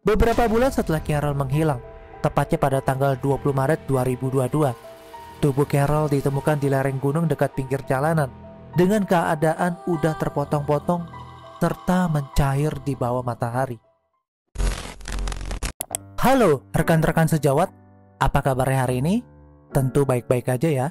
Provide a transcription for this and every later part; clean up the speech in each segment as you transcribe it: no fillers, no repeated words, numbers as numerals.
Beberapa bulan setelah Carol menghilang, tepatnya pada tanggal 20 Maret 2022, tubuh Carol ditemukan di lereng gunung dekat pinggir jalanan dengan keadaan udah terpotong-potong serta mencair di bawah matahari. Halo rekan-rekan sejawat, apa kabarnya hari ini? Tentu baik-baik aja ya.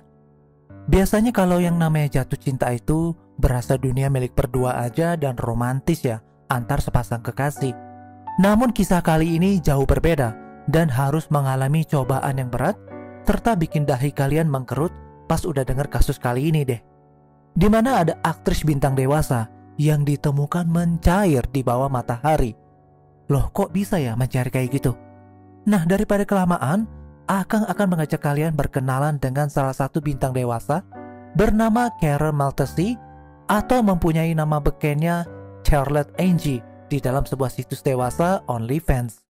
Biasanya kalau yang namanya jatuh cinta itu berasa dunia milik berdua aja dan romantis ya, antar sepasang kekasih. Namun kisah kali ini jauh berbeda dan harus mengalami cobaan yang berat serta bikin dahi kalian mengkerut pas udah denger kasus kali ini deh. Dimana ada aktris bintang dewasa yang ditemukan mencair di bawah matahari. Loh kok bisa ya mencair kayak gitu? Nah daripada kelamaan, Akang akan mengajak kalian berkenalan dengan salah satu bintang dewasa bernama Carol Maltese atau mempunyai nama bekennya Charlotte Angie di dalam sebuah situs dewasa OnlyFans.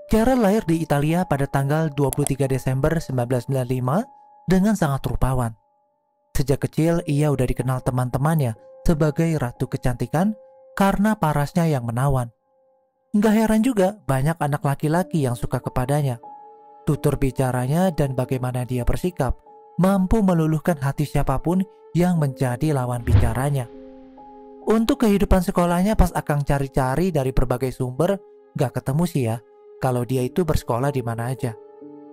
Carol lahir di Italia pada tanggal 23 Desember 1995 dengan sangat rupawan. Sejak kecil ia udah dikenal teman-temannya sebagai ratu kecantikan karena parasnya yang menawan. Nggak heran juga banyak anak laki-laki yang suka kepadanya. Tutur bicaranya dan bagaimana dia bersikap mampu meluluhkan hati siapapun yang menjadi lawan bicaranya. Untuk kehidupan sekolahnya pas Akang cari-cari dari berbagai sumber, gak ketemu sih ya kalau dia itu bersekolah di mana aja.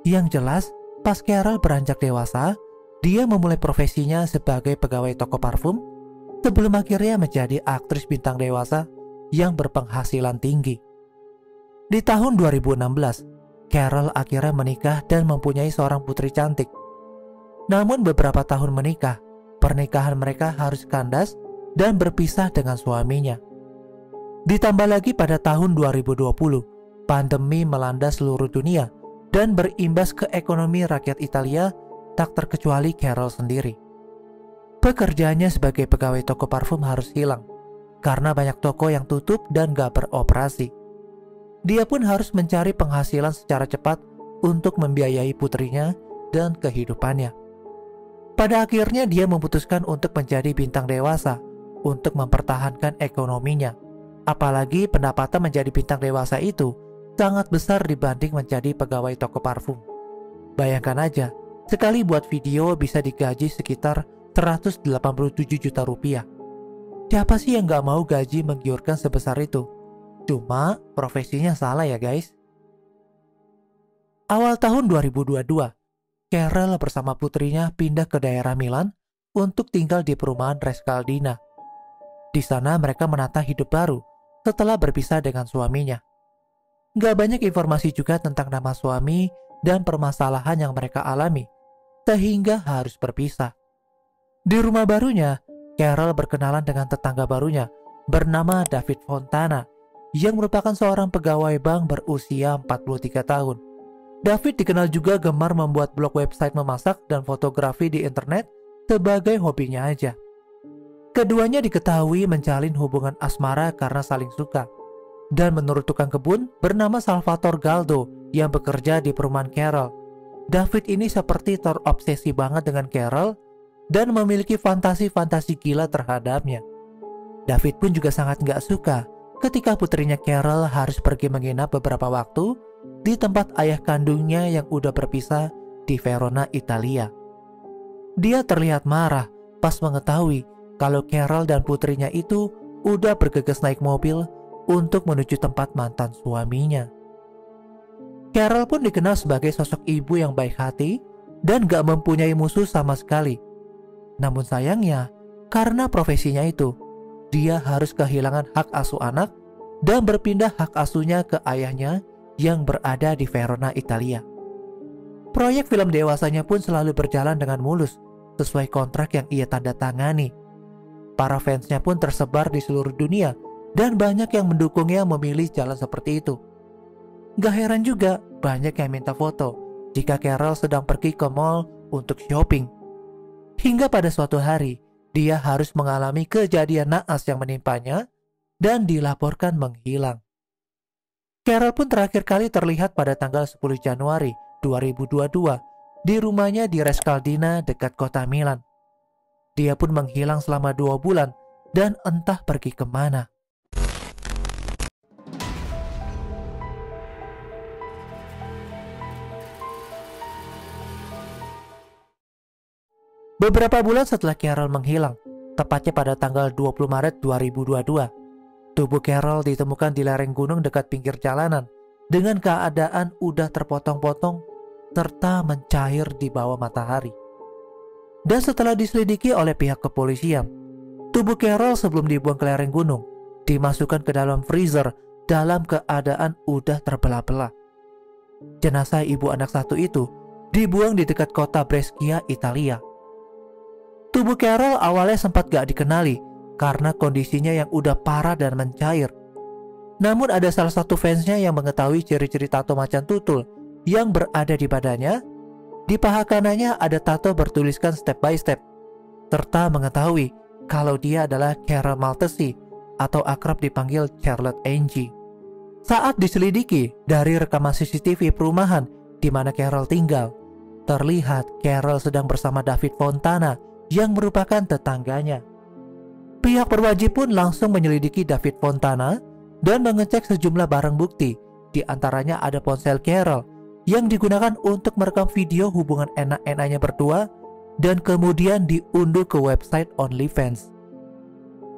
Yang jelas, pas Carol beranjak dewasa, dia memulai profesinya sebagai pegawai toko parfum sebelum akhirnya menjadi aktris bintang dewasa yang berpenghasilan tinggi. Di tahun 2016, Carol akhirnya menikah dan mempunyai seorang putri cantik. Namun beberapa tahun menikah, pernikahan mereka harus kandas dan berpisah dengan suaminya. Ditambah lagi pada tahun 2020, pandemi melanda seluruh dunia dan berimbas ke ekonomi rakyat Italia, tak terkecuali Carol sendiri. Pekerjaannya sebagai pegawai toko parfum harus hilang karena banyak toko yang tutup dan gak beroperasi. Dia pun harus mencari penghasilan secara cepat untuk membiayai putrinya dan kehidupannya. Pada akhirnya dia memutuskan untuk menjadi bintang dewasa untuk mempertahankan ekonominya. Apalagi pendapatan menjadi bintang dewasa itu sangat besar dibanding menjadi pegawai toko parfum. Bayangkan aja, sekali buat video bisa digaji sekitar 187 juta rupiah. Siapa sih yang gak mau gaji menggiurkan sebesar itu? Cuma profesinya salah ya guys. Awal tahun 2022, Carol bersama putrinya pindah ke daerah Milan untuk tinggal di perumahan Rescaldina. Di sana mereka menata hidup baru setelah berpisah dengan suaminya. Gak banyak informasi juga tentang nama suami dan permasalahan yang mereka alami, sehingga harus berpisah. Di rumah barunya, Carol berkenalan dengan tetangga barunya bernama David Fontana yang merupakan seorang pegawai bank berusia 43 tahun. David dikenal juga gemar membuat blog website memasak dan fotografi di internet sebagai hobinya aja. Keduanya diketahui menjalin hubungan asmara karena saling suka. Dan menurut tukang kebun bernama Salvatore Galdo yang bekerja di perumahan Carol, David ini seperti terobsesi banget dengan Carol dan memiliki fantasi-fantasi gila terhadapnya. David pun juga sangat gak suka ketika putrinya Carol harus pergi menginap beberapa waktu di tempat ayah kandungnya yang udah berpisah di Verona, Italia. Dia terlihat marah pas mengetahui kalau Carol dan putrinya itu udah bergegas naik mobil untuk menuju tempat mantan suaminya. Carol pun dikenal sebagai sosok ibu yang baik hati dan gak mempunyai musuh sama sekali. Namun sayangnya, karena profesinya itu, dia harus kehilangan hak asuh anak dan berpindah hak asuhnya ke ayahnya yang berada di Verona, Italia. Proyek film dewasanya pun selalu berjalan dengan mulus sesuai kontrak yang ia tanda tangani. Para fansnya pun tersebar di seluruh dunia dan banyak yang mendukungnya memilih jalan seperti itu. Gak heran juga banyak yang minta foto jika Carol sedang pergi ke mall untuk shopping. Hingga pada suatu hari, dia harus mengalami kejadian naas yang menimpanya dan dilaporkan menghilang. Carol pun terakhir kali terlihat pada tanggal 10 Januari 2022 di rumahnya di Rescaldina dekat kota Milan. Dia pun menghilang selama 2 bulan dan entah pergi kemana. Beberapa bulan setelah Carol menghilang, tepatnya pada tanggal 20 Maret 2022, tubuh Carol ditemukan di lereng gunung dekat pinggir jalanan dengan keadaan udah terpotong-potong serta mencair di bawah matahari. Dan setelah diselidiki oleh pihak kepolisian, tubuh Carol sebelum dibuang ke lereng gunung dimasukkan ke dalam freezer dalam keadaan udah terbelah-belah. Jenazah ibu anak satu itu dibuang di dekat kota Brescia, Italia. Tubuh Carol awalnya sempat gak dikenali karena kondisinya yang udah parah dan mencair. Namun ada salah satu fansnya yang mengetahui ciri-ciri tato macan tutul yang berada di badannya. Di paha kanannya ada tato bertuliskan step by step, serta mengetahui kalau dia adalah Carol Maltesi atau akrab dipanggil Charlotte Angie. Saat diselidiki dari rekaman CCTV perumahan di mana Carol tinggal, terlihat Carol sedang bersama David Fontana yang merupakan tetangganya. Pihak berwajib pun langsung menyelidiki David Fontana dan mengecek sejumlah barang bukti. Di antaranya ada ponsel Carol yang digunakan untuk merekam video hubungan enak-enaknya berdua dan kemudian diunduh ke website OnlyFans.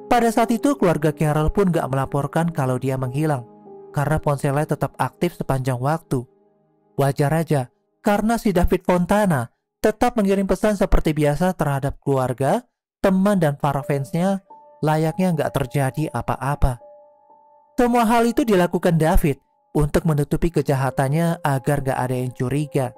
Pada saat itu keluarga Carol pun gak melaporkan kalau dia menghilang karena ponselnya tetap aktif sepanjang waktu. Wajar aja karena si David Fontana tetap mengirim pesan seperti biasa terhadap keluarga, teman dan para fansnya layaknya nggak terjadi apa-apa. Semua hal itu dilakukan David untuk menutupi kejahatannya agar nggak ada yang curiga.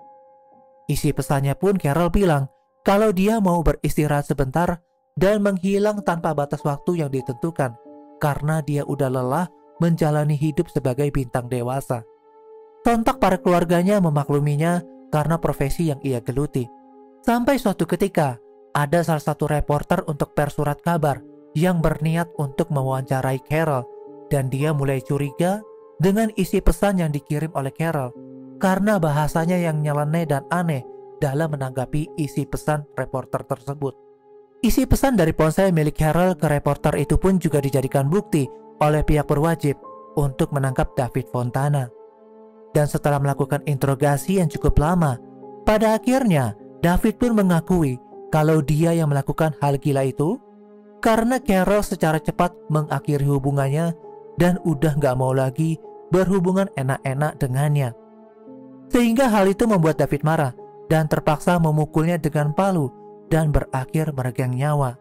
Isi pesannya pun Carol bilang kalau dia mau beristirahat sebentar dan menghilang tanpa batas waktu yang ditentukan karena dia udah lelah menjalani hidup sebagai bintang dewasa. Sontak para keluarganya memakluminya karena profesi yang ia geluti. Sampai suatu ketika, ada salah satu reporter untuk pers surat kabar yang berniat untuk mewawancarai Carol dan dia mulai curiga dengan isi pesan yang dikirim oleh Carol karena bahasanya yang nyeleneh dan aneh dalam menanggapi isi pesan reporter tersebut. Isi pesan dari ponsel milik Carol ke reporter itu pun juga dijadikan bukti oleh pihak berwajib untuk menangkap David Fontana. Dan setelah melakukan interogasi yang cukup lama, pada akhirnya David pun mengakui kalau dia yang melakukan hal gila itu karena Carol secara cepat mengakhiri hubungannya dan udah gak mau lagi berhubungan enak-enak dengannya. Sehingga hal itu membuat David marah dan terpaksa memukulnya dengan palu dan berakhir meregang nyawa.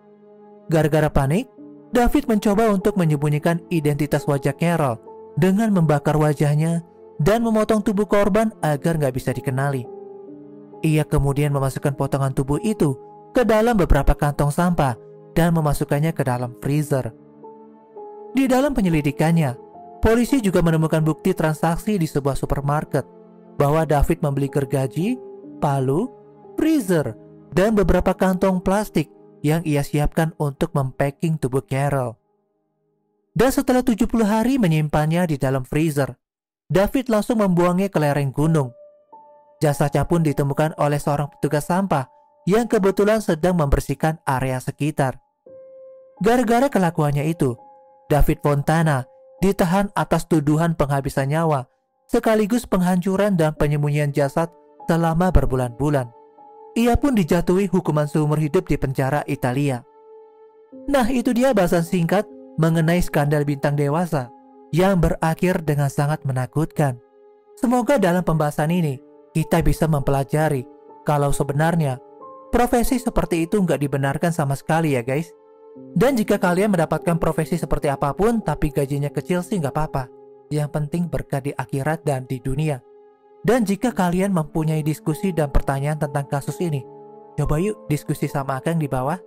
Gara-gara panik, David mencoba untuk menyembunyikan identitas wajah Carol dengan membakar wajahnya dan memotong tubuh korban agar gak bisa dikenali. Ia kemudian memasukkan potongan tubuh itu ke dalam beberapa kantong sampah dan memasukkannya ke dalam freezer. Di dalam penyelidikannya, polisi juga menemukan bukti transaksi di sebuah supermarket bahwa David membeli gergaji, palu, freezer, dan beberapa kantong plastik yang ia siapkan untuk mempacking tubuh Carol. Dan setelah 70 hari menyimpannya di dalam freezer, David langsung membuangnya ke lereng gunung. Jasadnya pun ditemukan oleh seorang petugas sampah yang kebetulan sedang membersihkan area sekitar. Gara-gara kelakuannya itu, David Fontana ditahan atas tuduhan penghabisan nyawa, sekaligus penghancuran dan penyembunyian jasad selama berbulan-bulan. Ia pun dijatuhi hukuman seumur hidup di penjara Italia. Nah, itu dia bahasan singkat mengenai skandal bintang dewasa yang berakhir dengan sangat menakutkan. Semoga dalam pembahasan ini kita bisa mempelajari kalau sebenarnya profesi seperti itu nggak dibenarkan sama sekali ya guys. Dan jika kalian mendapatkan profesi seperti apapun tapi gajinya kecil sih nggak apa-apa. Yang penting berkah di akhirat dan di dunia. Dan jika kalian mempunyai diskusi dan pertanyaan tentang kasus ini, coba yuk diskusi sama Akang di bawah.